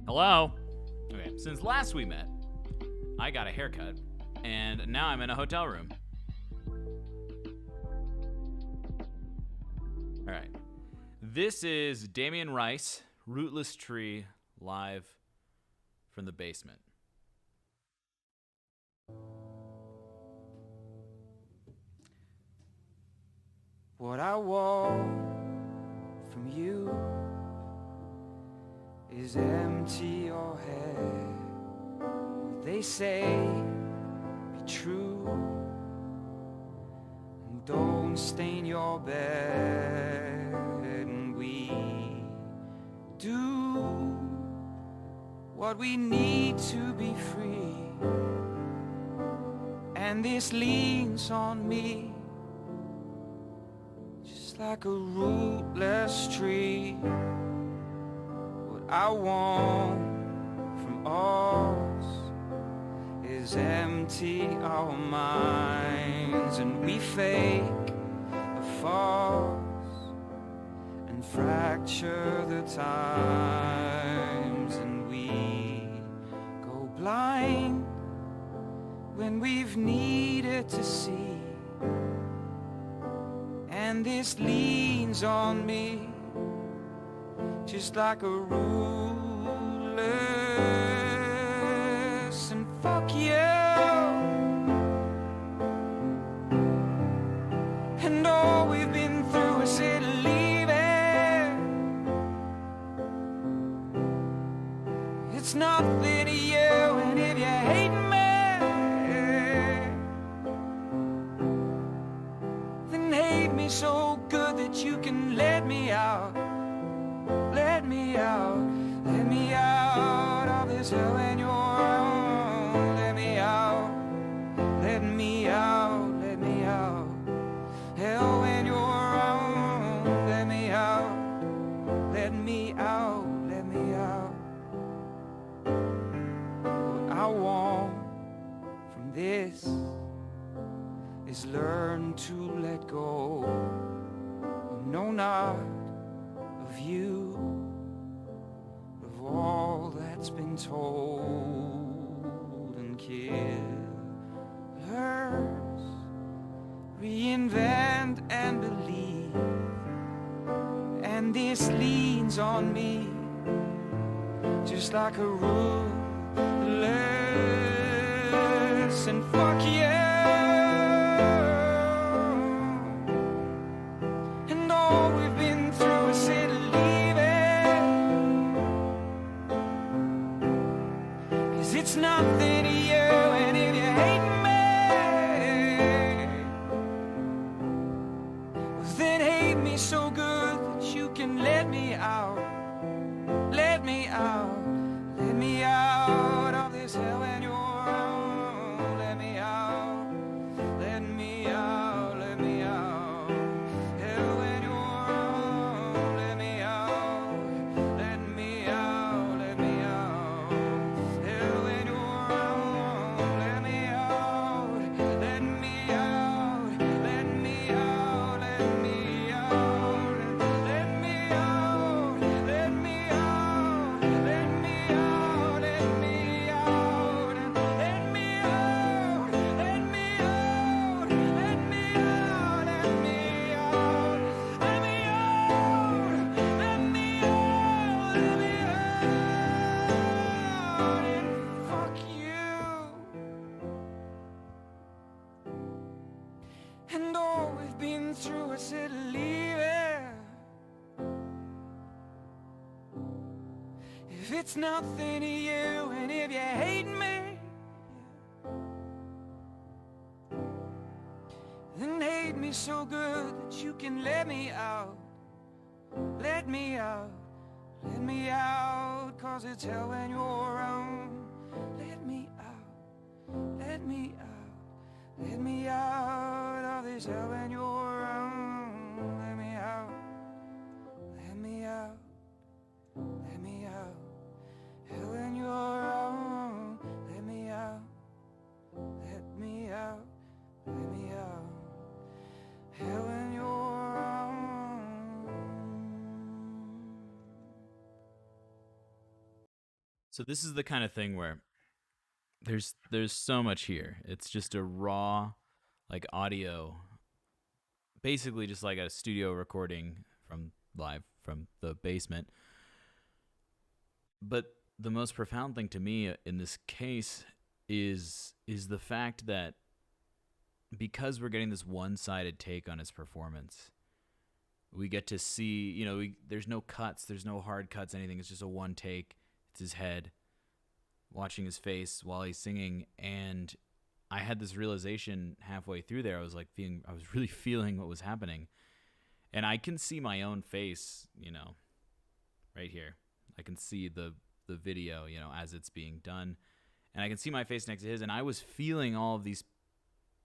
Hello? Okay, since last we met, I got a haircut, and now I'm in a hotel room. Alright. This is Damien Rice, Rootless Tree, live from the basement. What I want from you is empty your head. What they say be true, and don't stain your bed. And we do what we need to be free, and this leans on me just like a rootless tree. What I want from us is empty our minds, and we fake a fuss and fracture the times, and we go blind when we've needed to see. And this leans on me just like a rootless, and fuck you. And all we've been through is it leaving. It's nothing to you, and if you hate me, so good that you can let me out, let me out, let me out of this hell when you're around. Let me out, let me out, let me out, hell when you're around. Let me out, let me out, let me out. What I want from this is learn to let go of, no, not of you, of all that's been told, and killers reinvent and believe, and this leans on me just like a rootless, and fuck yeah. It's nothing to you, and if you hate me, well, then hate me so good that you can let me out, let me out, let me out of this hell when you're around. Let me out, let me out, let me out, hell when you're around. Let me out, let me out, let me out, hell when you're around. Let me out, let me out, let me out, let me out, let me out, let me out, let me out, let me out, let me out, let me out, let me out, let me out, let me out, let me out, let me out, and fuck you. And all we've been through is it leaving. If it's nothing to you, and if you hate me, then hate me so good that you can let me out, let me out, let me out, 'cause it's hell when you're around. Let me out, let me out, let me out of this hell when you're around. Let me out, let me out, let me out, hell when you're around. Let me out, let me out, let me out, hell when you're So this is the kind of thing where there's so much here. It's just a raw, like audio, basically just like a studio recording from live from the basement. But the most profound thing to me in this case is the fact that because we're getting this one-sided take on his performance, we get to see, there's no cuts, there's no hard cuts, anything. It's just a one take. It's his head, watching his face while he's singing. And I had this realization halfway through there. I was really feeling what was happening. And I can see my own face, right here. I can see the video, as it's being done. And I can see my face next to his. And I was feeling all of these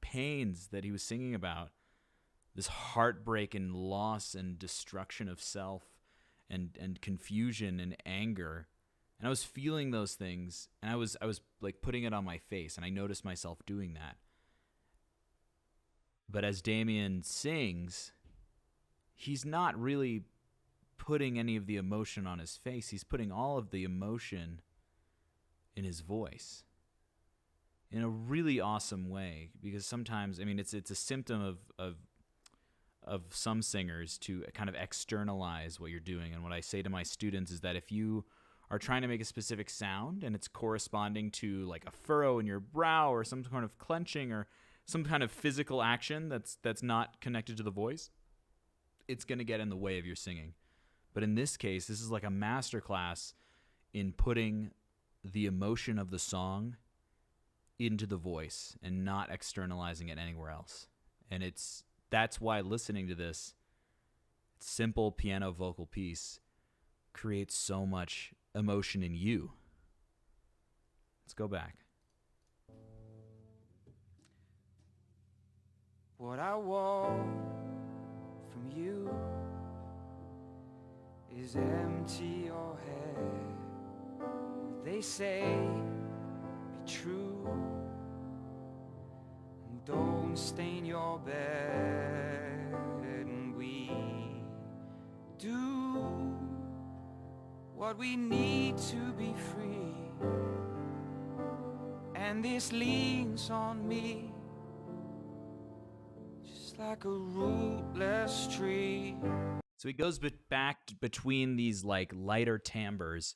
pains that he was singing about. This heartbreak and loss and destruction of self and confusion and anger. And I was feeling those things, and I was like putting it on my face, and I noticed myself doing that. But as Damien sings, he's not really putting any of the emotion on his face. He's putting all of the emotion in his voice in a really awesome way, because sometimes, it's a symptom of some singers to kind of externalize what you're doing. And what I say to my students is that if you are trying to make a specific sound and it's corresponding to like a furrow in your brow or some kind of clenching or some kind of physical action that's not connected to the voice, it's going to get in the way of your singing. But in this case, this is like a masterclass in putting the emotion of the song into the voice and not externalizing it anywhere else. And that's why listening to this simple piano vocal piece creates so much emotion in you. Let's go back. What I want from you is empty your head. What they say be true, and don't stain your bed. And we do what we need to be free, and this leans on me just like a rootless tree. So he goes back between these like lighter timbres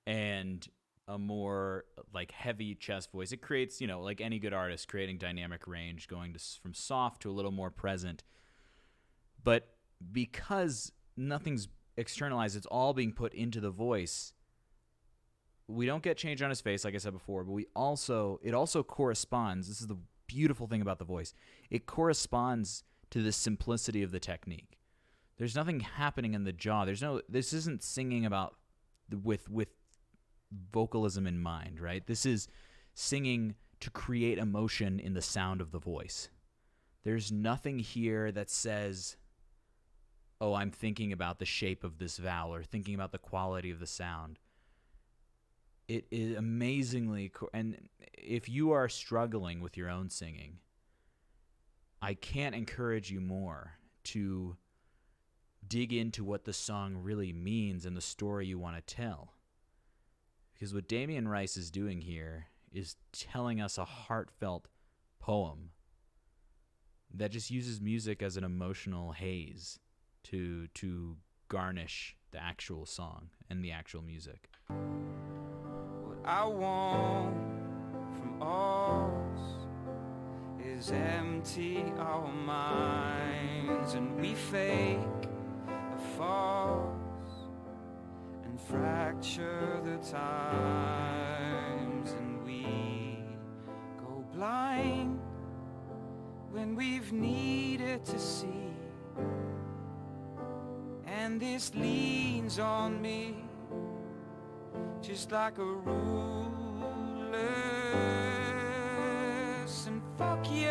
and a more like heavy chest voice. It creates, like any good artist, creating dynamic range, going from soft to a little more present. But because nothing's externalized, it's all being put into the voice, we don't get change on his face, like I said before, but it also corresponds. This is the beautiful thing about the voice. It corresponds to the simplicity of the technique. There's nothing happening in the jaw. This isn't singing about with vocalism in mind, right? This is singing to create emotion in the sound of the voice. There's nothing here that says, oh, I'm thinking about the shape of this vowel or thinking about the quality of the sound. It is amazingly and if you are struggling with your own singing, I can't encourage you more to dig into what the song really means and the story you want to tell. Because what Damien Rice is doing here is telling us a heartfelt poem that just uses music as an emotional haze to garnish the actual song and the actual music. What I want from us is empty our minds, and we fake a farce and fracture the times, and we go blind when we've needed to see. And this leans on me just like a rootless, and fuck you.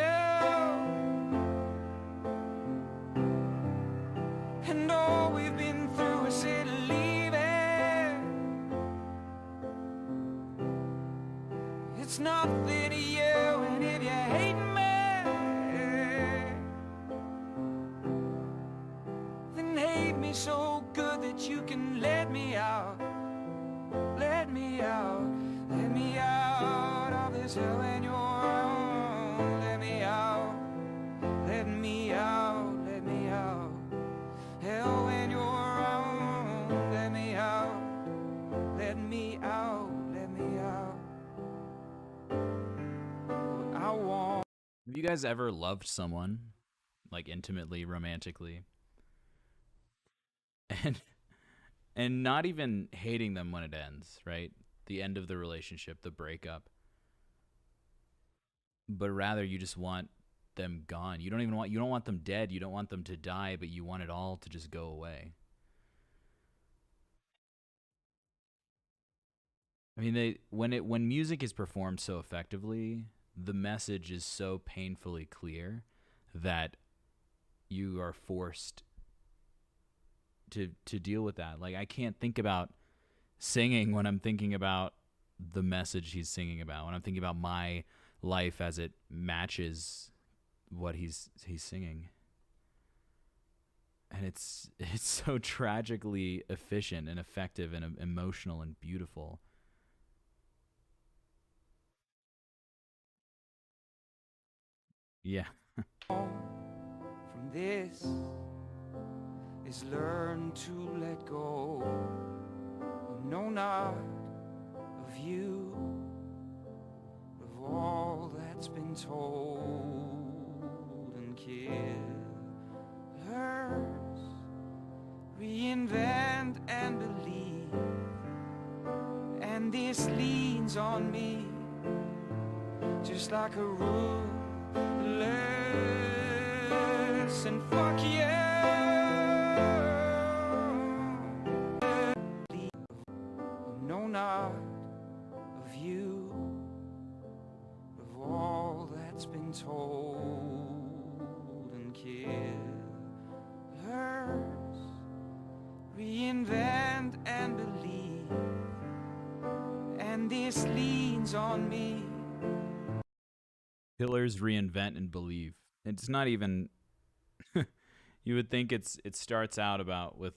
And all we've been through is it leaving. It's nothing to you, and if you hate me, then hate me so good that you can let me out. Let me out. this hell when you're around. Let me out, let me out, let me out. Hell when you're around. Let me out, let me out, let me out. I want. Have you guys ever loved someone, like intimately, romantically, and not even hating them when it ends, right? The end of the relationship, the breakup, but rather you just want them gone. You don't want them dead. You don't want them to die, but you want it all to just go away. I mean, when music is performed so effectively, the message is so painfully clear that you are forced to deal with that. Like, I can't think about singing when I'm thinking about the message he's singing about, when I'm thinking about my life as it matches what he's singing. And it's so tragically efficient and effective and emotional and beautiful. Yeah. From this is learn to let go. No, not of you, of all that's been told and killers. Reinvent and believe, and this leans on me just like a rootless, and fuck yeah. No, not of you, of all that's been told and killers. Reinvent and believe, and this leans on me. Killers reinvent and believe. It's not even you would think it starts out about with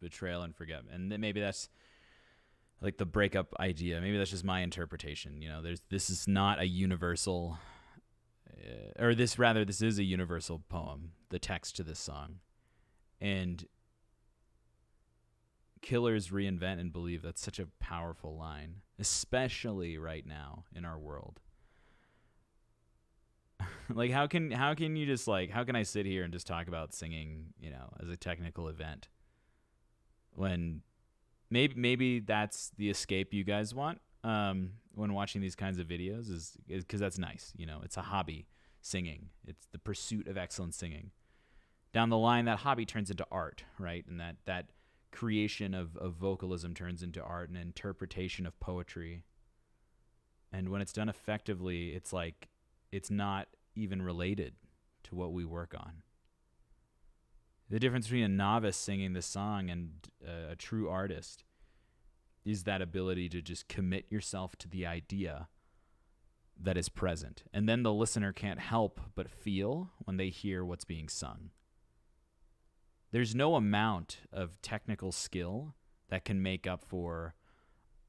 betrayal and forgiveness, and maybe that's like the breakup idea. Maybe that's just my interpretation. You know, this is not a universal, this is a universal poem, the text to this song. And killers reinvent and believe, that's such a powerful line, especially right now in our world. Like, how can you just, like, how can I sit here and just talk about singing, you know, as a technical event, when maybe that's the escape you guys want when watching these kinds of videos, is because that's nice. You know, it's a hobby, singing. It's the pursuit of excellent singing. Down the line, that hobby turns into art, right? And that creation of vocalism turns into art, and interpretation of poetry. And when it's done effectively, it's like, it's not even related to what we work on. The difference between a novice singing this song and a true artist is that ability to just commit yourself to the idea that is present. And then the listener can't help but feel when they hear what's being sung. There's no amount of technical skill that can make up for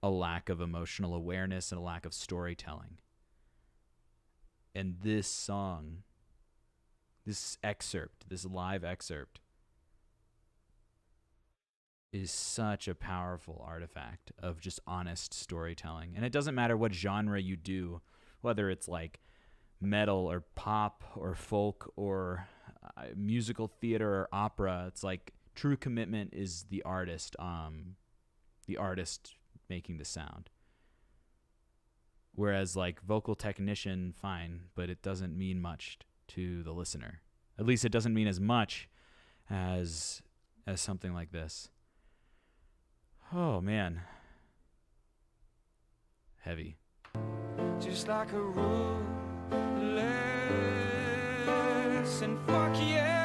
a lack of emotional awareness and a lack of storytelling. And this song, this excerpt, this live excerpt, is such a powerful artifact of just honest storytelling. And it doesn't matter what genre you do, whether it's like metal or pop or folk or musical theater or opera. It's like true commitment is the artist making the sound. Whereas like vocal technician, fine, but it doesn't mean much to the listener. At least it doesn't mean as much as something like this. Oh man. Heavy. Just like a rootless, and fuck yeah.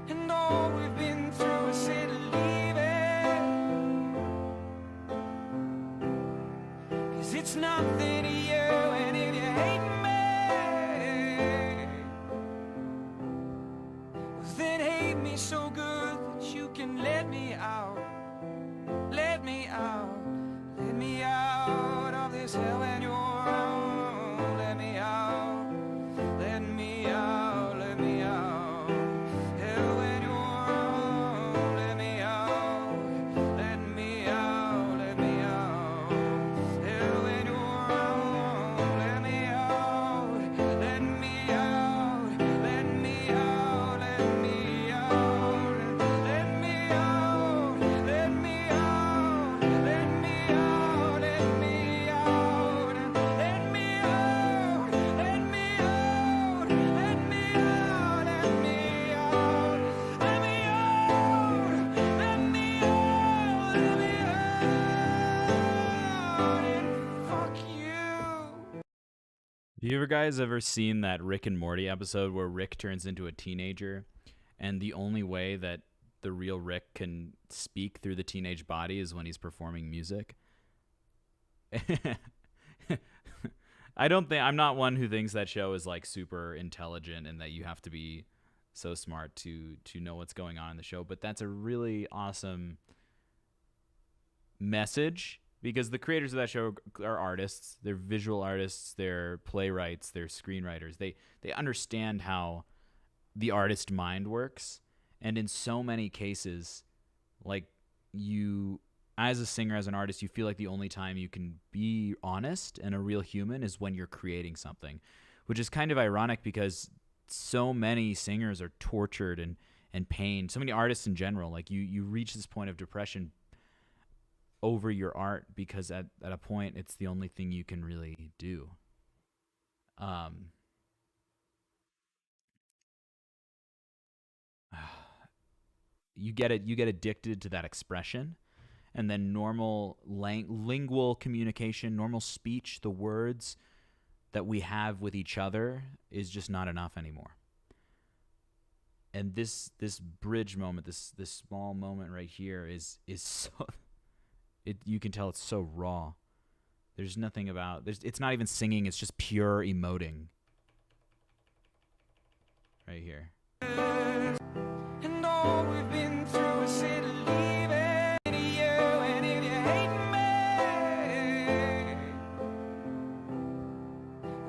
And all we've been through is say to leave it, 'cause it's nothing to you, and if you hate me, well, then hate me so good that you can let me out. Let me out, let You ever guys ever seen that Rick and Morty episode where Rick turns into a teenager, and the only way that the real Rick can speak through the teenage body is when he's performing music? I'm not one who thinks that show is like super intelligent and that you have to be so smart to know what's going on in the show, but that's a really awesome message because the creators of that show are artists. They're visual artists, they're playwrights, they're screenwriters. They understand how the artist mind works, and in so many cases, like, you as a singer, as an artist, you feel like the only time you can be honest and a real human is when you're creating something, which is kind of ironic because so many singers are tortured and pained. So many artists in general, like you reach this point of depression over your art because at a point it's the only thing you can really do. Um, you get addicted to that expression, and then normal lingual communication, normal speech, the words that we have with each other is just not enough anymore. And this bridge moment, this small moment right here is so you can tell it's so raw. There's nothing about it's not even singing, it's just pure emoting right here. And all we've been through is said leaving you, and if you hate me,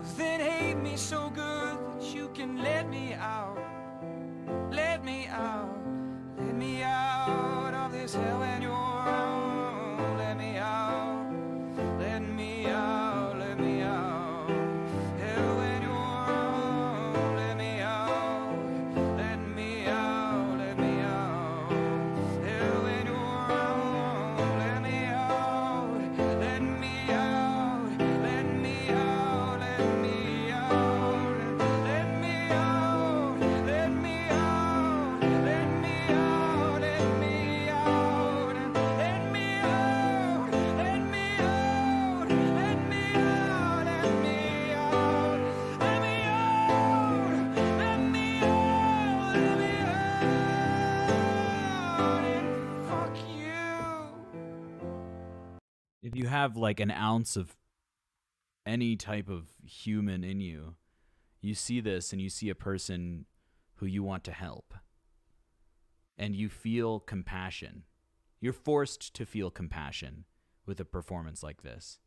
well, then hate me so good that you can let me out. Let me out. Let me out of this hell when you're around. Let me out. Let me out. Let me out. Hell when you're around. Let me out. Let me out. Let me out. Hell when you're around. Let me out. Let me out. Let me out. Let me out. Let me out. Let me out. Let me out. Let me out. Let me out. Let me out. Let me out. Let me out. Let me out. Let me out. Let me out. And fuck you. If you have like an ounce of any type of human in you, you see this and you see a person who you want to help, and you feel compassion. You're forced to feel compassion with a performance like this,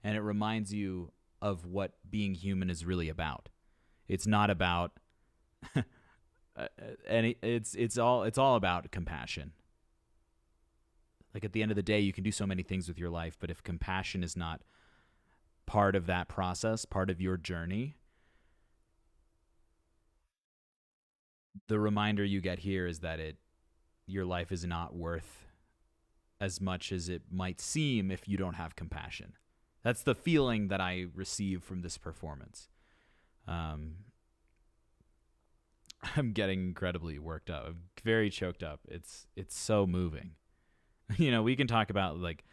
and it reminds you of what being human is really about. It's not about and it's all about compassion. Like, at the end of the day, you can do so many things with your life, but if compassion is not part of that process, part of your journey, the reminder you get here is that your life is not worth as much as it might seem if you don't have compassion. That's the feeling that I receive from this performance. I'm getting incredibly worked up. I'm very choked up. It's so moving. You know, we can talk about like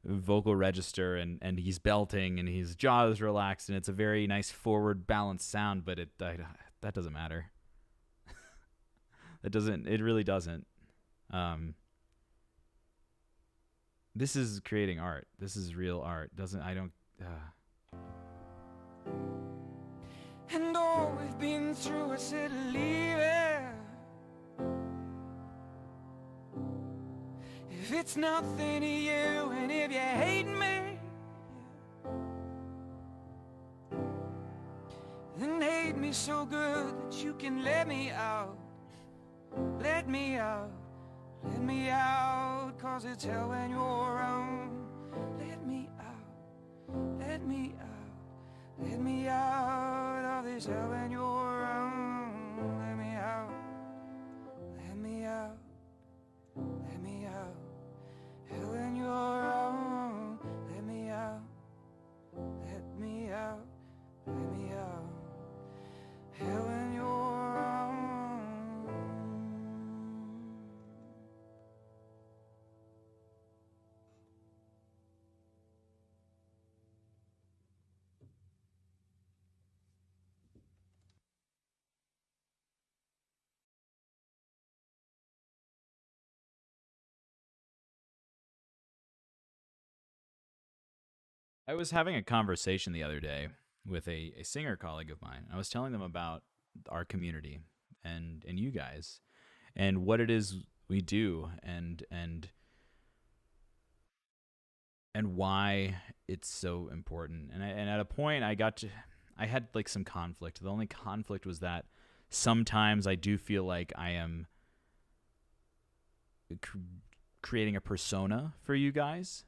vocal register and he's belting and his jaw is relaxed and it's a very nice forward balanced sound, but that doesn't matter. It really doesn't. This is creating art. This is real art. And all we've been through is said leaving. If it's nothing to you, and if you hate me, then hate me so good that you can let me out. Let me out. Let me out, 'cause it's hell when you're around. Let me out. Let me out. Let me out of this hell when you're around. Let me out. Let me out. Let me out. Hell when you're around. Let me out. Let me out. Let me out. Hell when you're around. I was having a conversation the other day with a singer colleague of mine. I was telling them about our community and you guys and what it is we do and why it's so important. And at a point I had like some conflict. The only conflict was that sometimes I do feel like I am cr- creating a persona for you guys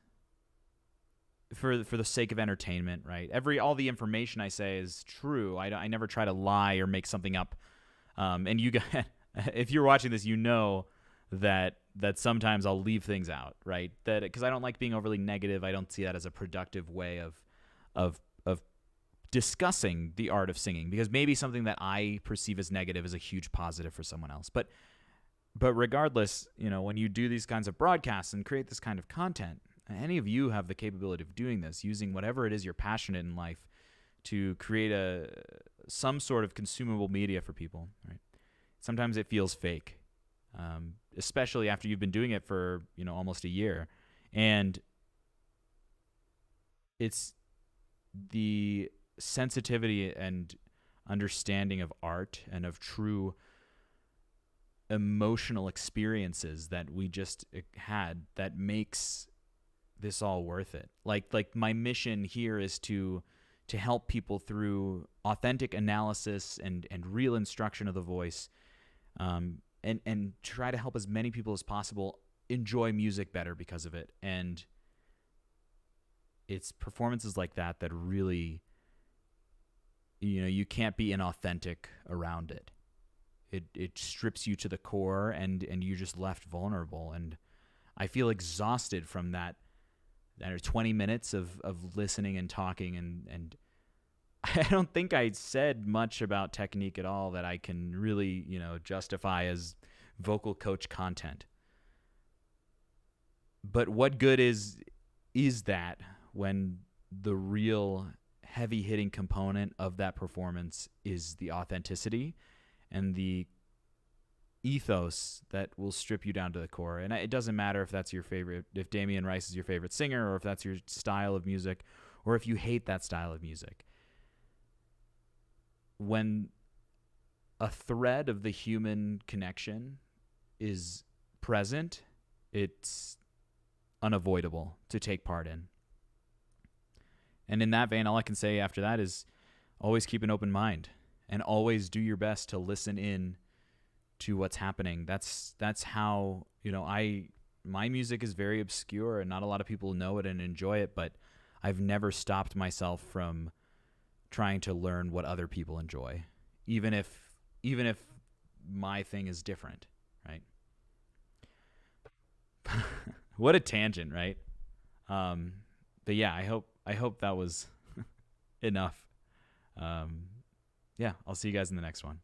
for the sake of entertainment, right? All the information I say is true. I never try to lie or make something up. And you guys, if you're watching this, you know that sometimes I'll leave things out, right? That because I don't like being overly negative. I don't see that as a productive way of discussing the art of singing, because maybe something that I perceive as negative is a huge positive for someone else. But regardless, when you do these kinds of broadcasts and create this kind of content, any of you have the capability of doing this, using whatever it is you're passionate in life to create some sort of consumable media for people, right? Sometimes it feels fake, especially after you've been doing it for almost a year, and it's the sensitivity and understanding of art and of true emotional experiences that we just had that makes this all worth it. Like my mission here is to help people through authentic analysis and real instruction of the voice, and try to help as many people as possible enjoy music better because of it. And it's performances like that really, you can't be inauthentic around it. It strips you to the core, and you're just left vulnerable. And I feel exhausted from that 20 minutes of listening and talking, and I don't think I said much about technique at all that I can really, justify as vocal coach content. But what good is that when the real heavy hitting component of that performance is the authenticity and the ethos that will strip you down to the core? And it doesn't matter if that's your favorite, if Damien Rice is your favorite singer, or if that's your style of music, or if you hate that style of music. When a thread of the human connection is present, it's unavoidable to take part in. And in that vein, all I can say after that is always keep an open mind and always do your best to listen in to what's happening. That's how, my music is very obscure and not a lot of people know it and enjoy it, but I've never stopped myself from trying to learn what other people enjoy, even if my thing is different, right? What a tangent, right? But yeah, I hope that was enough. Yeah, I'll see you guys in the next one.